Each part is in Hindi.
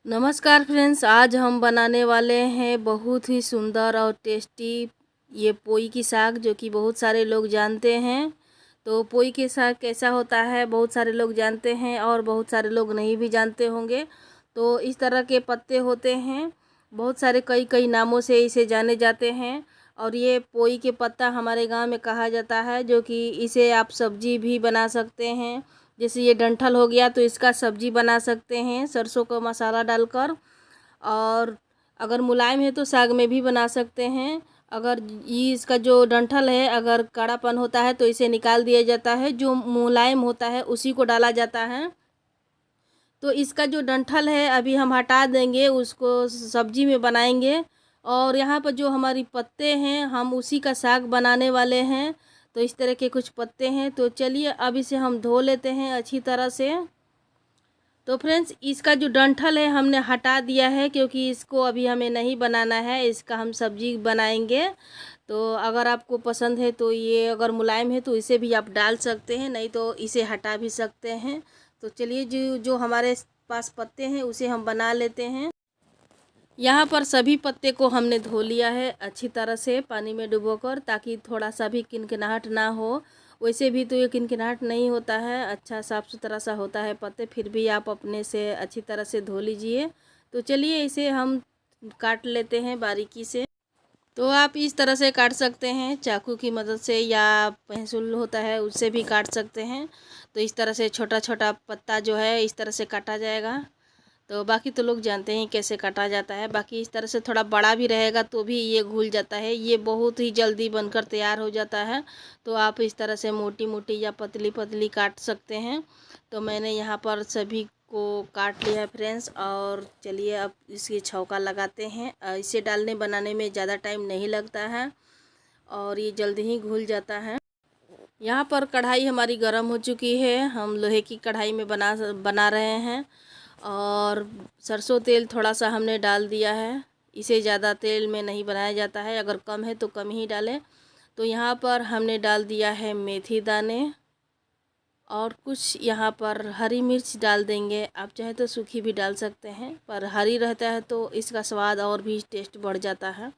नमस्कार फ्रेंड्स, आज हम बनाने वाले हैं बहुत ही सुंदर और टेस्टी ये पोई की साग, जो कि बहुत सारे लोग जानते हैं। तो पोई के साग कैसा होता है बहुत सारे लोग जानते हैं और बहुत सारे लोग नहीं भी जानते होंगे। तो इस तरह के पत्ते होते हैं, बहुत सारे कई कई नामों से इसे जाने जाते हैं। और ये पोई के पत्ता हमारे गांव में कहा जाता है, जो कि इसे आप सब्जी भी बना सकते हैं। जैसे ये डंठल हो गया तो इसका सब्जी बना सकते हैं सरसों का मसाला डालकर। और अगर मुलायम है तो साग में भी बना सकते हैं। अगर ये इसका जो डंठल है अगर कड़ापन होता है तो इसे निकाल दिया जाता है, जो मुलायम होता है उसी को डाला जाता है। तो इसका जो डंठल है अभी हम हटा देंगे, उसको सब्जी में बनाएंगे। और यहाँ पर जो हमारी पत्ते हैं हम उसी का साग बनाने वाले हैं। तो इस तरह के कुछ पत्ते हैं, तो चलिए अब इसे हम धो लेते हैं अच्छी तरह से। तो फ्रेंड्स, इसका जो डंठल है हमने हटा दिया है, क्योंकि इसको अभी हमें नहीं बनाना है, इसका हम सब्जी बनाएंगे। तो अगर आपको पसंद है तो ये अगर मुलायम है तो इसे भी आप डाल सकते हैं, नहीं तो इसे हटा भी सकते हैं। तो चलिए जो जो हमारे पास पत्ते हैं उसे हम बना लेते हैं। यहाँ पर सभी पत्ते को हमने धो लिया है अच्छी तरह से पानी में डुबोकर, ताकि थोड़ा सा भी किनकिनाहट ना हो। वैसे भी तो ये किनकिनाहट नहीं होता है, अच्छा साफ़ सुथरा सा होता है पत्ते, फिर भी आप अपने से अच्छी तरह से धो लीजिए। तो चलिए इसे हम काट लेते हैं बारीकी से। तो आप इस तरह से काट सकते हैं चाकू की मदद से, या पेंसिल होता है उससे भी काट सकते हैं। तो इस तरह से छोटा छोटा पत्ता जो है इस तरह से काटा जाएगा। तो बाकी तो लोग जानते हैं कैसे काटा जाता है, बाकी इस तरह से थोड़ा बड़ा भी रहेगा तो भी ये घुल जाता है, ये बहुत ही जल्दी बनकर तैयार हो जाता है। तो आप इस तरह से मोटी मोटी या पतली पतली काट सकते हैं। तो मैंने यहाँ पर सभी को काट लिया है फ्रेंड्स। और चलिए अब इसकी छौंका लगाते हैं। इसे डालने बनाने में ज़्यादा टाइम नहीं लगता है और ये जल्दी ही घुल जाता है। यहाँ पर कढ़ाई हमारी गर्म हो चुकी है, हम लोहे की कढ़ाई में बना रहे हैं। और सरसों तेल थोड़ा सा हमने डाल दिया है, इसे ज़्यादा तेल में नहीं बनाया जाता है, अगर कम है तो कम ही डालें। तो यहाँ पर हमने डाल दिया है मेथी दाने, और कुछ यहाँ पर हरी मिर्च डाल देंगे। आप चाहे तो सूखी भी डाल सकते हैं, पर हरी रहता है तो इसका स्वाद और भी टेस्ट बढ़ जाता है।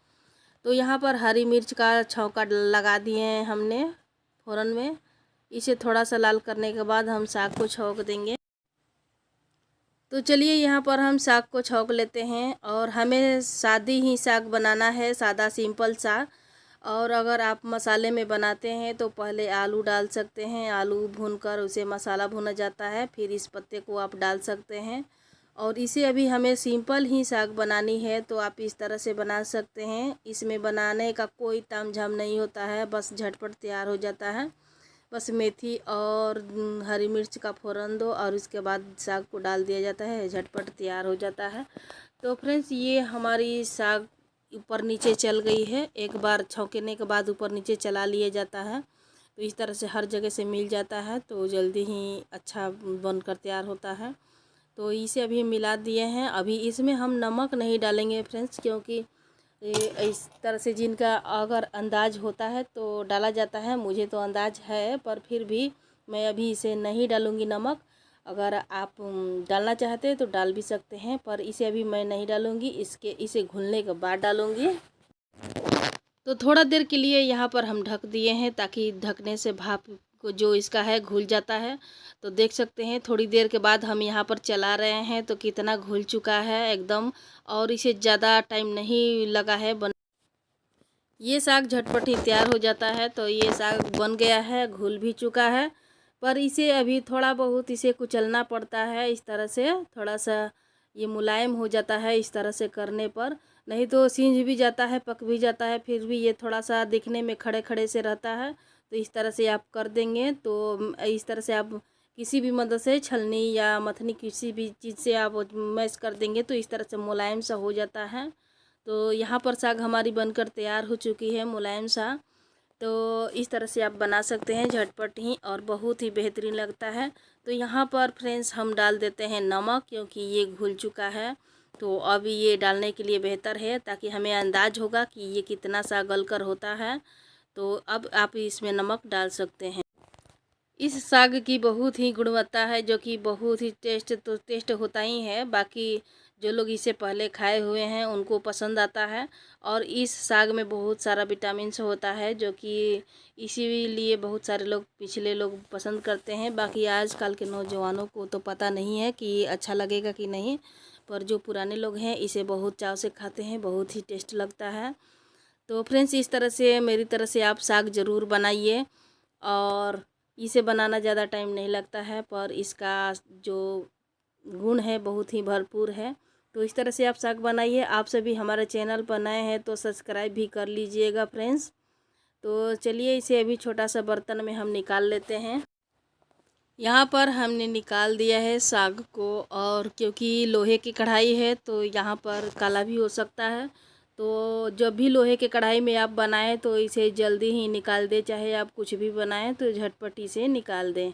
तो यहाँ पर हरी मिर्च का छौंका लगा दिए हैं हमने फ़ौरन में। इसे थोड़ा सा लाल करने के बाद हम साग को छौंक देंगे। तो चलिए यहाँ पर हम साग को छौंक लेते हैं, और हमें सादी ही साग बनाना है, सादा सिंपल सा। और अगर आप मसाले में बनाते हैं तो पहले आलू डाल सकते हैं, आलू भूनकर उसे मसाला भुना जाता है, फिर इस पत्ते को आप डाल सकते हैं। और इसे अभी हमें सिंपल ही साग बनानी है, तो आप इस तरह से बना सकते हैं। इसमें बनाने का कोई तामझाम नहीं होता है, बस झटपट तैयार हो जाता है। बस मेथी और हरी मिर्च का फ़ौरन दो और उसके बाद साग को डाल दिया जाता है, झटपट तैयार हो जाता है। तो फ्रेंड्स, ये हमारी साग ऊपर नीचे चल गई है, एक बार छौंकने के बाद ऊपर नीचे चला लिया जाता है। तो इस तरह से हर जगह से मिल जाता है, तो जल्दी ही अच्छा बनकर तैयार होता है। तो इसे अभी मिला दिए हैं। अभी इसमें हम नमक नहीं डालेंगे फ्रेंड्स, क्योंकि इस तरह से जिनका अगर अंदाज होता है तो डाला जाता है, मुझे तो अंदाज है, पर फिर भी मैं अभी इसे नहीं डालूँगी नमक। अगर आप डालना चाहते हैं तो डाल भी सकते हैं, पर इसे अभी मैं नहीं डालूँगी, इसे घुलने के बाद डालूँगी। तो थोड़ा देर के लिए यहाँ पर हम ढक दिए हैं, ताकि ढकने से भाप को जो इसका है घुल जाता है। तो देख सकते हैं थोड़ी देर के बाद हम यहाँ पर चला रहे हैं तो कितना घुल चुका है एकदम, और इसे ज़्यादा टाइम नहीं लगा है ये साग झटपट ही तैयार हो जाता है। तो ये साग बन गया है, घुल भी चुका है, पर इसे अभी थोड़ा बहुत इसे कुचलना पड़ता है। इस तरह से थोड़ा सा ये मुलायम हो जाता है इस तरह से करने पर, नहीं तो सींझ भी जाता है, पक भी जाता है, फिर भी ये थोड़ा सा दिखने में खड़े खड़े से रहता है। तो इस तरह से आप कर देंगे तो इस तरह से आप किसी भी मदद से, छलनी या मथनी, किसी भी चीज़ से आप मैश कर देंगे तो इस तरह से मुलायम सा हो जाता है। तो यहाँ पर साग हमारी बनकर तैयार हो चुकी है मुलायम सा। तो इस तरह से आप बना सकते हैं झटपट ही, और बहुत ही बेहतरीन लगता है। तो यहाँ पर फ्रेंड्स हम डाल देते हैं नमक, क्योंकि ये घुल चुका है। तो अब ये डालने के लिए बेहतर है, ताकि हमें अंदाज होगा कि ये कितना सा गल कर होता है। तो अब आप इसमें नमक डाल सकते हैं। इस साग की बहुत ही गुणवत्ता है, जो कि बहुत ही टेस्ट होता ही है। बाकी जो लोग इसे पहले खाए हुए हैं उनको पसंद आता है। और इस साग में बहुत सारा विटामिन्स होता है, जो कि इसीलिए बहुत सारे लोग, पिछले लोग पसंद करते हैं। बाकी आजकल के नौजवानों को तो पता नहीं है कि अच्छा लगेगा कि नहीं, पर जो पुराने लोग हैं इसे बहुत चाव से खाते हैं, बहुत ही टेस्ट लगता है। तो फ्रेंड्स, इस तरह से मेरी तरह से आप साग ज़रूर बनाइए। और इसे बनाना ज़्यादा टाइम नहीं लगता है, पर इसका जो गुण है बहुत ही भरपूर है। तो इस तरह से आप साग बनाइए। आप सभी हमारे चैनल पर नए हैं तो सब्सक्राइब भी कर लीजिएगा फ्रेंड्स। तो चलिए, इसे अभी छोटा सा बर्तन में हम निकाल लेते हैं। यहाँ पर हमने निकाल दिया है साग को, और क्योंकि लोहे की कढ़ाई है तो यहाँ पर काला भी हो सकता है। तो जब भी लोहे के कढ़ाई में आप बनाएं तो इसे जल्दी ही निकाल दें, चाहे आप कुछ भी बनाएं तो झटपट इसे निकाल दें।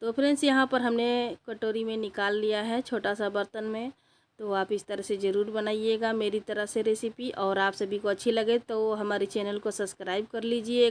तो फ्रेंड्स, यहाँ पर हमने कटोरी में निकाल लिया है, छोटा सा बर्तन में। तो आप इस तरह से ज़रूर बनाइएगा मेरी तरह से रेसिपी। और आप सभी को अच्छी लगे तो हमारे चैनल को सब्सक्राइब कर लीजिए।